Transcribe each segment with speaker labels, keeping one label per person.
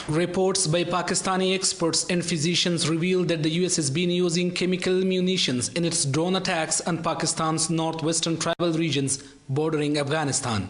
Speaker 1: Reports by Pakistani experts and physicians reveal that the US has been using chemical munitions in its drone attacks on Pakistan's northwestern tribal regions bordering Afghanistan.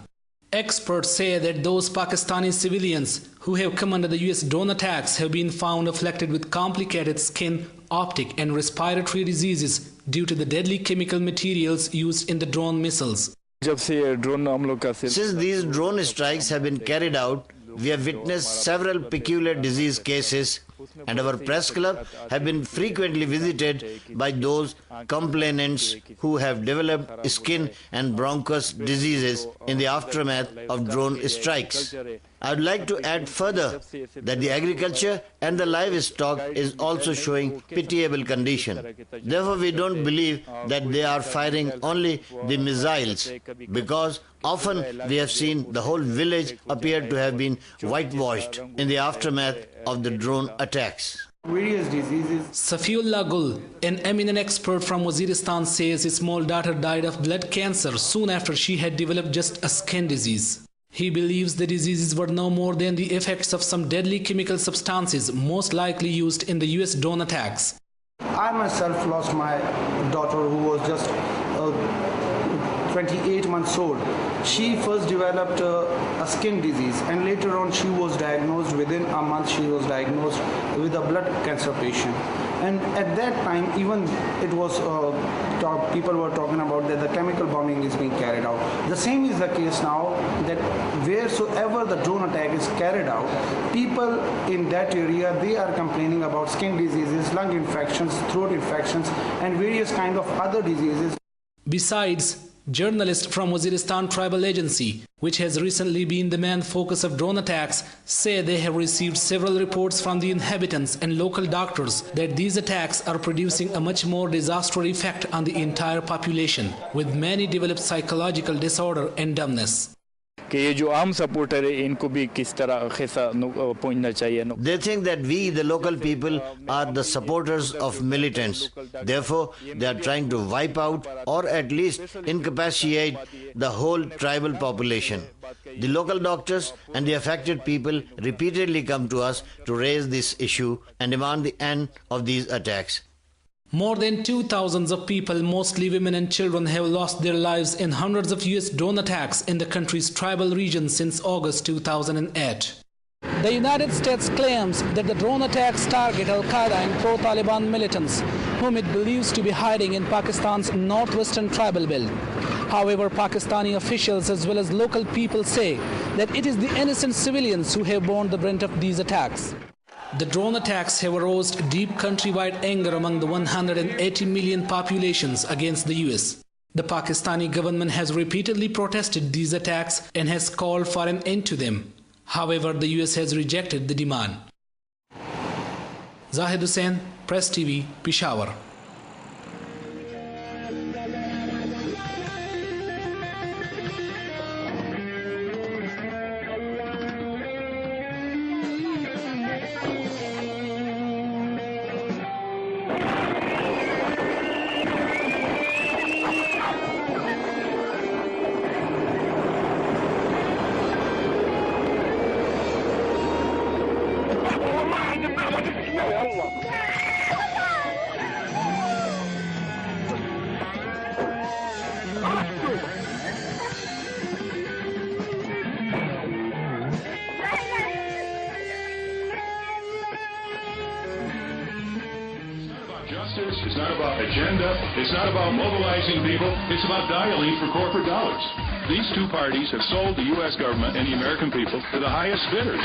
Speaker 1: Experts say that those Pakistani civilians who have come under the US drone attacks have been found afflicted with complicated skin, optic and respiratory diseases due to the deadly chemical materials used in the drone missiles.
Speaker 2: Since these drone strikes have been carried out, we have witnessed several peculiar disease cases, and our press club have been frequently visited by those complainants who have developed skin and bronchus diseases in the aftermath of drone strikes. I would like to add further that the agriculture and the livestock is also showing pitiable condition. Therefore, we don't believe that they are firing only the missiles, because often we have seen the whole village appear to have been whitewashed in the aftermath of the drone attacks.
Speaker 3: Various diseases.
Speaker 1: Safiullah Gul, an eminent expert from Waziristan, says his small daughter died of blood cancer soon after she had developed just a skin disease. He believes the diseases were no more than the effects of some deadly chemical substances most likely used in the US drone attacks.
Speaker 3: I myself lost my daughter, who was just 28 months old. She first developed a skin disease, and later on she was diagnosed, within a month she was diagnosed with a blood cancer patient. And at that time, even it was people were talking about that the chemical bombing is being carried out. The same is the case now, that wheresoever the drone attack is carried out, people in that area, they are complaining about skin diseases, lung infections, throat infections, and various kind of other diseases.
Speaker 1: Besides, journalists from Waziristan Tribal Agency, which has recently been the main focus of drone attacks, say they have received several reports from the inhabitants and local doctors that these attacks are producing a much more disastrous effect on the entire population, with many developed psychological disorder and dumbness.
Speaker 2: They think that we, the local people, are the supporters of militants. Therefore, they are trying to wipe out or at least incapacitate the whole tribal population. The local doctors and the affected people repeatedly come to us to raise this issue and demand the end of these attacks.
Speaker 1: More than 2,000 of people, mostly women and children, have lost their lives in hundreds of US drone attacks in the country's tribal regions since August 2008. The United States claims that the drone attacks target Al-Qaeda and pro-Taliban militants, whom it believes to be hiding in Pakistan's northwestern tribal belt. However, Pakistani officials as well as local people say that it is the innocent civilians who have borne the brunt of these attacks. The drone attacks have aroused deep countrywide anger among the 180 million populations against the US. The Pakistani government has repeatedly protested these attacks and has called for an end to them. However, the US has rejected the demand. Zahid Hussain, Press TV, Peshawar.
Speaker 4: Justice, it's not about agenda, it's not about mobilizing people, it's about dialing for corporate dollars. These two parties have sold the U.S. government and the American people to the highest bidders.